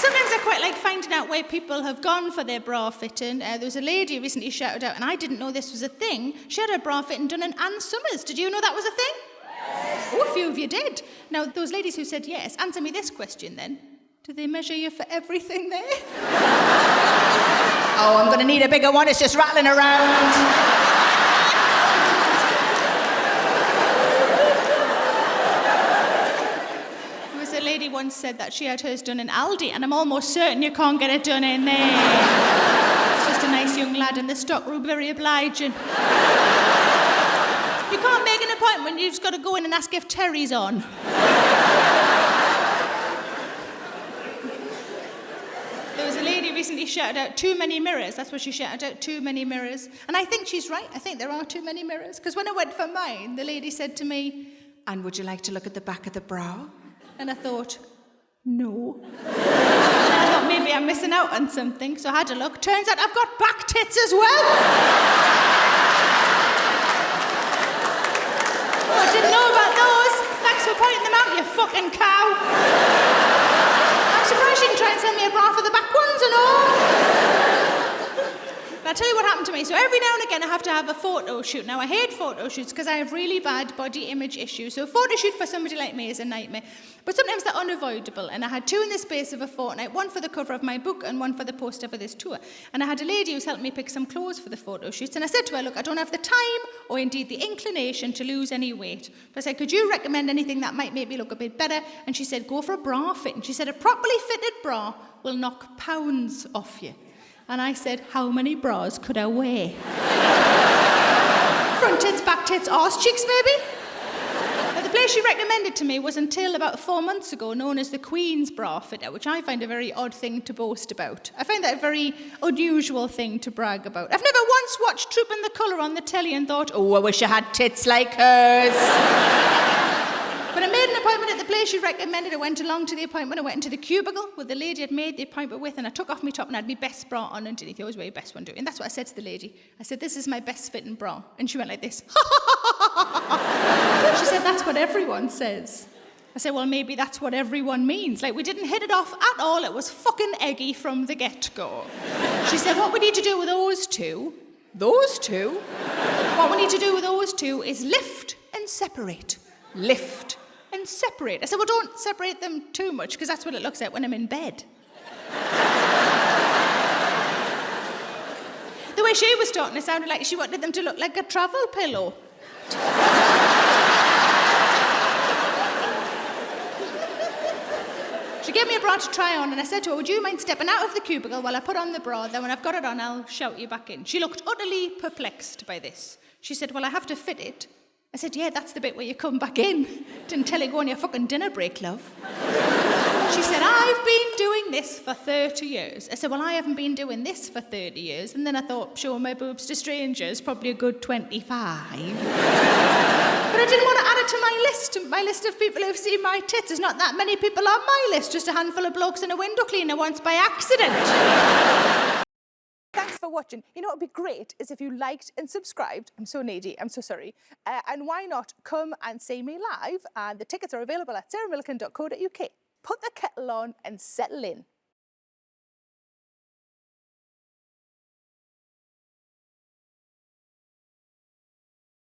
Sometimes I quite like finding out where people have gone for their bra fitting. There was a lady who recently shouted out, and I didn't know this was a thing. She had her bra fitting done in Ann Summers. Did you know that was a thing? Yes. Oh, a few of you did. Now, those ladies who said yes, answer me this question then. Do they measure you for everything there? Oh, I'm going to need a bigger one. It's just rattling around. Lady once said that she had hers done in Aldi, and I'm almost certain you can't get it done in there. It's just a nice young lad in the stock room, very obliging. You can't make an appointment, you've just got to go in and ask if Terry's on. There was a lady recently shouted out, too many mirrors. That's what she shouted out, too many mirrors. And I think she's right. I think there are too many mirrors. Because when I went for mine, the lady said to me, "And would you like to look at the back of the bra?" And I thought, no. And I thought maybe I'm missing out on something, so I had a look. Turns out I've got back tits as well. Oh, I didn't know about those. Thanks for pointing them out, you fucking cow. I'm surprised you can try and sell me a bra for the back ones and all. But I'll tell you what happened to me. So every now and again I have to have a photo shoot. Now I hate photo shoots because I have really bad body image issues. So a photo shoot for somebody like me is a nightmare. But sometimes they're unavoidable. And I had two in the space of a fortnight, one for the cover of my book and one for the poster for this tour. And I had a lady who's helped me pick some clothes for the photo shoots. And I said to her, look, I don't have the time or indeed the inclination to lose any weight. But I said, could you recommend anything that might make me look a bit better? And she said, go for a bra fit. And she said, a properly fitted bra will knock pounds off you. And I said, how many bras could I wear? Front tits, back tits, arse cheeks, maybe? Now, the place she recommended to me was until about 4 months ago known as the Queen's Bra Fitter, which I find a very odd thing to boast about. I find that a very unusual thing to brag about. I've never once watched Trooping the Colour on the telly and thought, oh, I wish I had tits like hers. But I made an appointment at the place she recommended. I went along to the appointment. I went into the cubicle with the lady I'd made the appointment with, and I took off my top and I had my best bra on underneath. You always wear your best one, do you? And that's what I said to the lady. I said, this is my best fitting bra. And she went like this. She said, that's what everyone says. I said, well, maybe that's what everyone means. Like, we didn't hit it off at all. It was fucking eggy from the get-go. She said, what we need to do with those two, what we need to do with those two is lift and separate. Lift and separate. I said, well, don't separate them too much, because that's what it looks like when I'm in bed. The way she was talking, it sounded like she wanted them to look like a travel pillow. She gave me a bra to try on, and I said to her, would you mind stepping out of the cubicle while I put on the bra, then when I've got it on, I'll shout you back in. She looked utterly perplexed by this. She said, well, I have to fit it. I said, yeah, that's the bit where you come back in. Didn't tell you go on your fucking dinner break, love. She said, I've been doing this for 30 years. I said, well, I haven't been doing this for 30 years. And then I thought, showing my boobs to strangers, probably a good 25. But I didn't want to add it to my list of people who've seen my tits. There's not that many people on my list, just a handful of blokes and a window cleaner once by accident. Thanks for watching. You know what would be great is if you liked and subscribed. I'm so needy, I'm so sorry. And why not come and see me live? And the tickets are available at sarahmillican.co.uk. Put the kettle on and settle in.